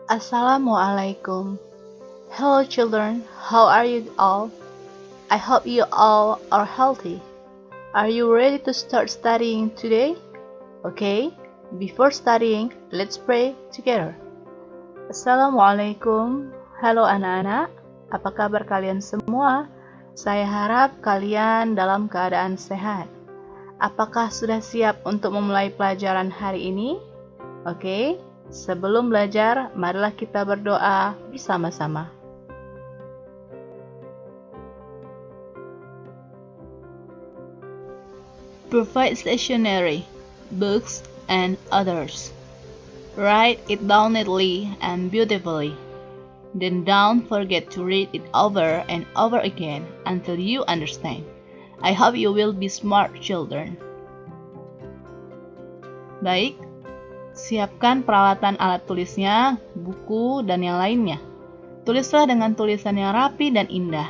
Assalamualaikum. Hello children, how are you all? I hope you all are healthy. Are you ready to start studying today? Okay, before studying, let's pray together. Assalamualaikum. Halo anak-anak, apa kabar kalian semua? Saya harap kalian dalam keadaan sehat. Apakah sudah siap untuk memulai pelajaran hari ini? Oke, sebelum belajar, marilah kita berdoa bersama-sama. Provide stationery, books, and others. Write it down neatly and beautifully. Then don't forget to read it over and over again until you understand. I hope you will be smart children. Baik, siapkan peralatan alat tulisnya, buku, dan yang lainnya. Tulislah dengan tulisan yang rapi dan indah.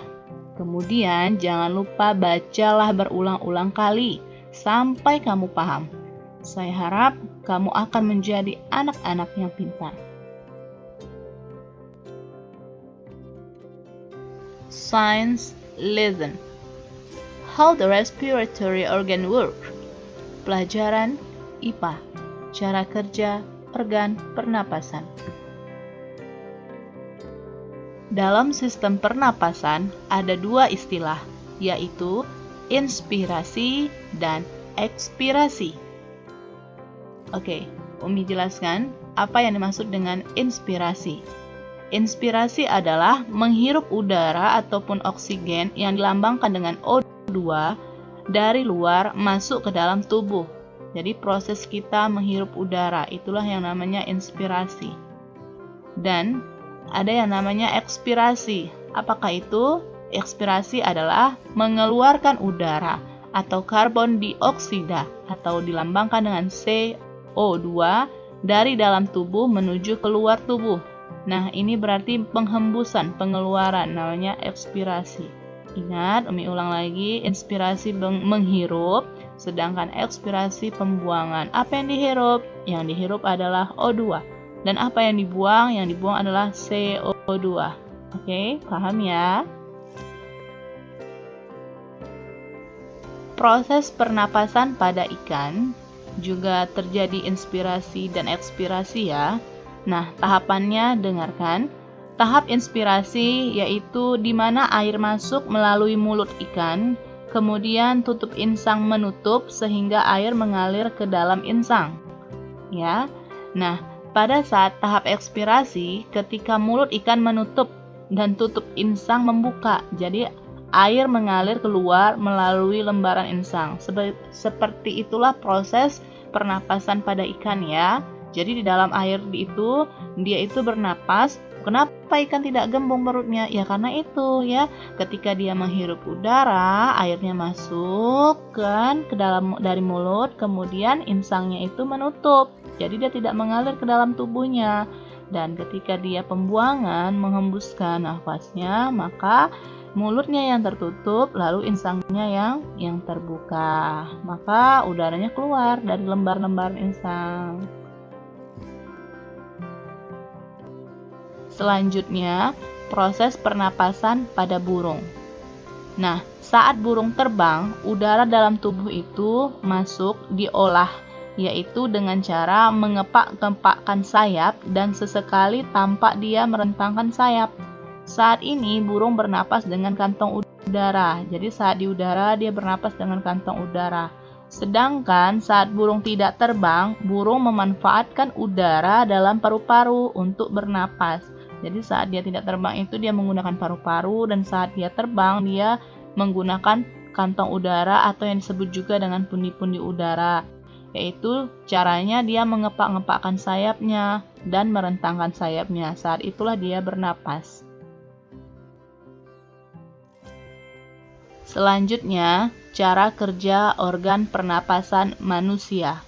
Kemudian jangan lupa bacalah berulang-ulang kali sampai kamu paham. Saya harap kamu akan menjadi anak-anak yang pintar. Science lesson. How the respiratory organ work. Pelajaran IPA. Cara kerja organ pernapasan. Dalam sistem pernapasan ada dua istilah, yaitu inspirasi dan ekspirasi. Oke, Umi jelaskan apa yang dimaksud dengan inspirasi. Inspirasi adalah menghirup udara ataupun oksigen yang dilambangkan dengan O2 dari luar masuk ke dalam tubuh. Jadi proses kita menghirup udara, itulah yang namanya inspirasi. Dan ada yang namanya ekspirasi. Apakah itu? Ekspirasi adalah mengeluarkan udara atau karbon dioksida atau dilambangkan dengan CO2 dari dalam tubuh menuju keluar tubuh. Nah, ini berarti penghembusan, pengeluaran, namanya ekspirasi. Ingat, Umi ulang lagi, inspirasi menghirup, sedangkan ekspirasi pembuangan. Apa yang dihirup? Yang dihirup adalah O2. Dan apa yang dibuang? Yang dibuang adalah CO2. Oke, paham ya? Proses pernapasan pada ikan juga terjadi inspirasi dan ekspirasi ya. Nah, tahapannya dengarkan. Tahap inspirasi yaitu di mana air masuk melalui mulut ikan, kemudian tutup insang menutup sehingga air mengalir ke dalam insang. Ya. Nah, pada saat tahap ekspirasi, ketika mulut ikan menutup dan tutup insang membuka, jadi air mengalir keluar melalui lembaran insang. Seperti itulah proses pernapasan pada ikan ya. Jadi di dalam air itu, dia itu bernapas. Kenapa ikan tidak gembung perutnya? Ya karena itu ya, ketika dia menghirup udara, airnya masuk kan ke dalam dari mulut, kemudian insangnya itu menutup. Jadi dia tidak mengalir ke dalam tubuhnya. Dan ketika dia pembuangan, menghembuskan nafasnya, maka mulutnya yang tertutup, lalu insangnya yang terbuka. Maka udaranya keluar dari lembar-lembar insang. Selanjutnya, proses pernapasan pada burung. Nah, saat burung terbang, udara dalam tubuh itu masuk diolah, yaitu dengan cara mengepak-ngepakkan sayap dan sesekali tampak dia merentangkan sayap. Saat ini burung bernapas dengan kantong udara. Jadi saat di udara dia bernapas dengan kantong udara. Sedangkan saat burung tidak terbang, burung memanfaatkan udara dalam paru-paru untuk bernapas. Jadi saat dia tidak terbang itu dia menggunakan paru-paru, dan saat dia terbang dia menggunakan kantong udara atau yang disebut juga dengan pundi-pundi udara. Yaitu caranya dia mengepak-ngepakkan sayapnya dan merentangkan sayapnya. Saat itulah dia bernapas. Selanjutnya, cara kerja organ pernapasan manusia.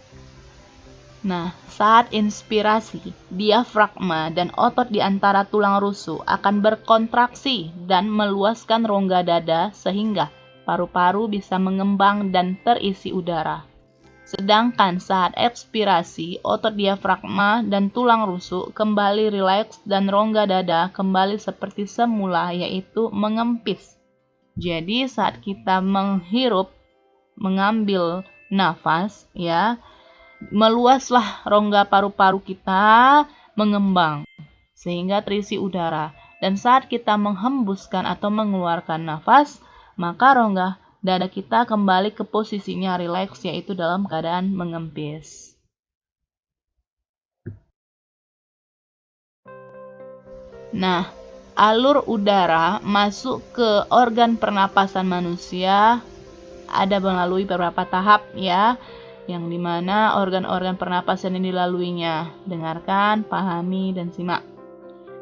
Nah, saat inspirasi, diafragma dan otot di antara tulang rusuk akan berkontraksi dan meluaskan rongga dada sehingga paru-paru bisa mengembang dan terisi udara. Sedangkan saat ekspirasi, otot diafragma dan tulang rusuk kembali rileks dan rongga dada kembali seperti semula, yaitu mengempis. Jadi saat kita menghirup, mengambil nafas, ya, meluaslah rongga paru-paru kita, mengembang sehingga terisi udara. Dan saat kita menghembuskan atau mengeluarkan nafas, maka rongga dada kita kembali ke posisinya rileks, yaitu dalam keadaan mengempis. Nah, alur udara masuk ke organ pernapasan manusia ada melalui beberapa tahap, ya, yang dimana organ-organ pernapasan ini dilaluinya. Dengarkan, pahami, dan simak.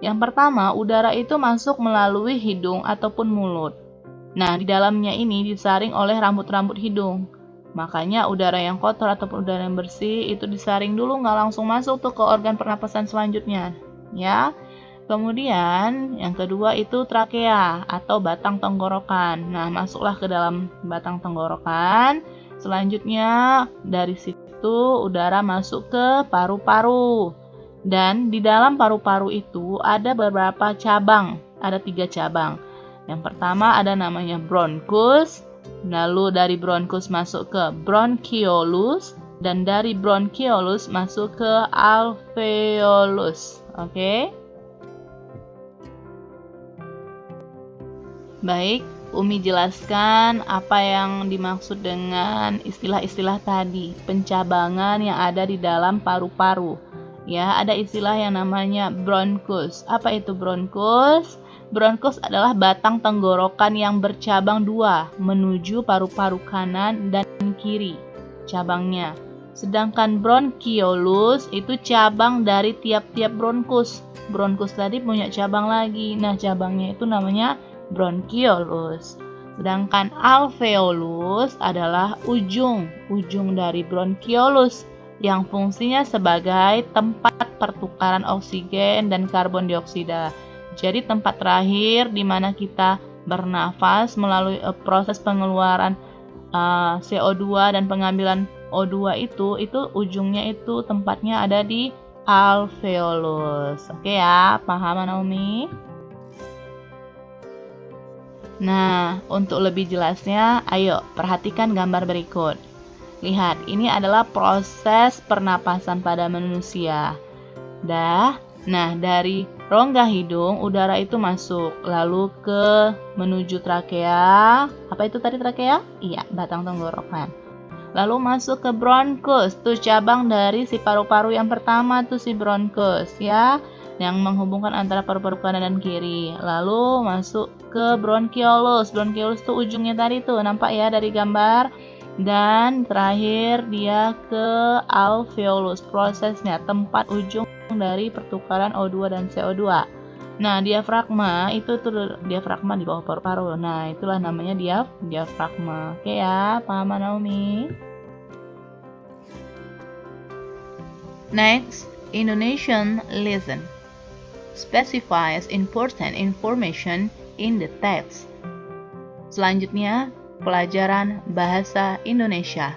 Yang pertama, udara itu masuk melalui hidung ataupun mulut. Nah, di dalamnya ini disaring oleh rambut-rambut hidung. Makanya udara yang kotor ataupun udara yang bersih itu disaring dulu, nggak langsung masuk tuh ke organ pernapasan selanjutnya, ya. Kemudian yang kedua itu trakea atau batang tenggorokan. Nah, masuklah ke dalam batang tenggorokan. Selanjutnya dari situ udara masuk ke paru-paru. Dan di dalam paru-paru itu ada beberapa cabang, ada 3 cabang. Yang pertama ada namanya bronkus, lalu dari bronkus masuk ke bronchiolus, dan dari bronchiolus masuk ke alveolus. Oke? Baik, Umi jelaskan apa yang dimaksud dengan istilah-istilah tadi, pencabangan yang ada di dalam paru-paru. Ya, ada istilah yang namanya bronkus. Apa itu bronkus? Bronkus adalah batang tenggorokan yang bercabang 2 menuju paru-paru kanan dan kiri cabangnya. Sedangkan bronchiolus itu cabang dari tiap-tiap bronkus. Bronkus tadi punya cabang lagi. Nah, cabangnya itu namanya bronchiolus. Sedangkan alveolus adalah ujung dari bronchiolus yang fungsinya sebagai tempat pertukaran oksigen dan karbon dioksida. Jadi tempat terakhir di mana kita bernafas melalui proses pengeluaran CO2 dan pengambilan O2 itu ujungnya itu tempatnya ada di alveolus. Oke ya, paham Naomi? Nah, untuk lebih jelasnya, ayo perhatikan gambar berikut. Lihat, ini adalah proses pernapasan pada manusia. Nah, dari rongga hidung, udara itu masuk, lalu menuju trakea. Apa itu tadi trakea? Iya, batang tenggorokan. Lalu masuk ke bronkus, tuh cabang dari si paru-paru yang pertama tuh si bronkus, ya, yang menghubungkan antara paru-paru kanan dan kiri. Lalu masuk ke bronchiolus. Bronchiolus tuh ujungnya tadi tuh, nampak ya dari gambar. Dan terakhir dia ke alveolus, prosesnya tempat ujung dari pertukaran O2 dan CO2. Nah, diafragma itu tuh diafragma di bawah paru-paru. Nah, itulah namanya diafragma. Oke ya, paham Naomi? Next, Indonesian lesson specifies important information in the text. Selanjutnya, pelajaran bahasa Indonesia.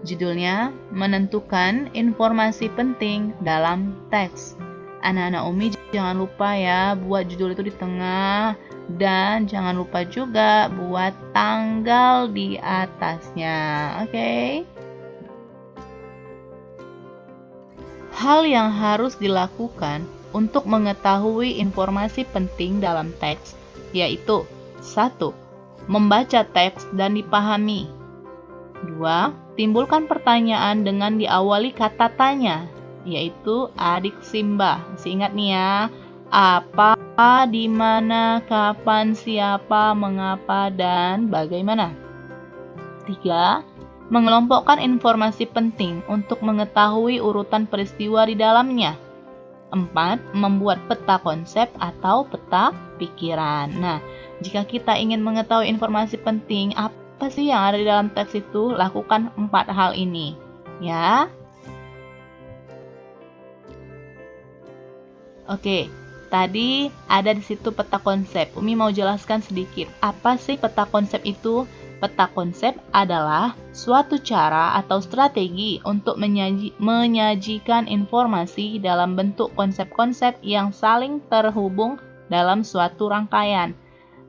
Judulnya, menentukan informasi penting dalam teks. Anak-anak Umi jangan lupa ya buat judul itu di tengah, dan jangan lupa juga buat tanggal di atasnya. Oke? Hal yang harus dilakukan untuk mengetahui informasi penting dalam teks yaitu 1. Membaca teks dan dipahami. 2. Timbulkan pertanyaan dengan diawali kata tanya, yaitu adik Simba. Masih ingat nih ya, apa, di mana, kapan, siapa, mengapa, dan bagaimana. 3. Mengelompokkan informasi penting untuk mengetahui urutan peristiwa di dalamnya. 4. Membuat peta konsep atau peta pikiran. Nah, jika kita ingin mengetahui informasi penting, apa sih yang ada di dalam teks itu? Lakukan 4 hal ini, ya. Oke, tadi ada di situ peta konsep. Umi mau jelaskan sedikit. Apa sih peta konsep itu? Peta konsep adalah suatu cara atau strategi untuk menyajikan informasi dalam bentuk konsep-konsep yang saling terhubung dalam suatu rangkaian.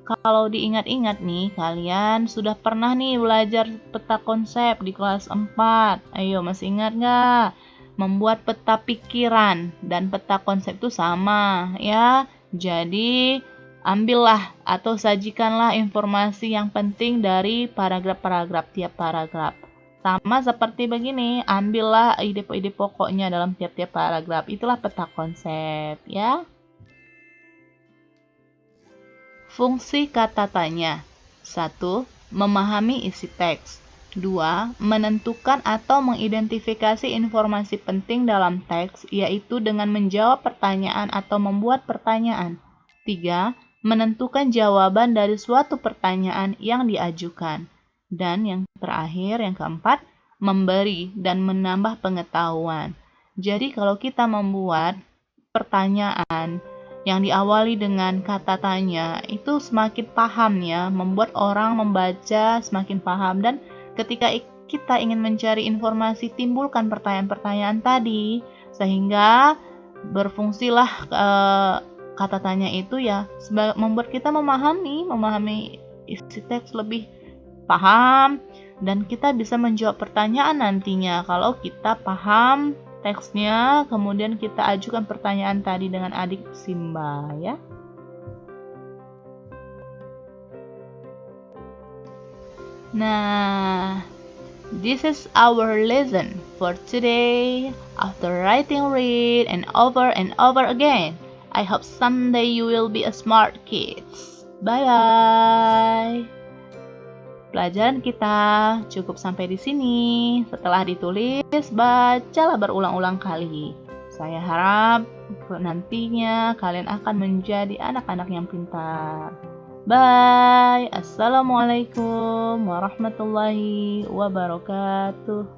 Kalau diingat-ingat nih, kalian sudah pernah nih belajar peta konsep di kelas 4. Ayo, masih ingat nggak? Membuat peta pikiran dan peta konsep itu sama, ya. Jadi, ambillah atau sajikanlah informasi yang penting dari paragraf-paragraf tiap paragraf. Sama seperti begini, ambillah ide-ide pokoknya dalam tiap-tiap paragraf. Itulah peta konsep, ya. Fungsi kata tanya. 1. Memahami isi teks. 2. Menentukan atau mengidentifikasi informasi penting dalam teks, yaitu dengan menjawab pertanyaan atau membuat pertanyaan. 3. Menentukan jawaban dari suatu pertanyaan yang diajukan. Dan yang terakhir, yang keempat, memberi dan menambah pengetahuan. Jadi kalau kita membuat pertanyaan yang diawali dengan kata tanya, itu semakin paham ya, membuat orang membaca semakin paham. Dan ketika kita ingin mencari informasi, timbulkan pertanyaan-pertanyaan tadi, sehingga berfungsilah kata tanya itu ya, membuat kita memahami isi teks lebih paham, dan kita bisa menjawab pertanyaan nantinya kalau kita paham teksnya, kemudian kita ajukan pertanyaan tadi dengan adik Simba, ya. Nah, this is our lesson for today. After writing, read, and over again, I hope someday you will be a smart kids. Bye-bye. Pelajaran kita cukup sampai di sini. Setelah ditulis, bacalah berulang-ulang kali. Saya harap nantinya kalian akan menjadi anak-anak yang pintar. Bye. Assalamualaikum warahmatullahi wabarakatuh.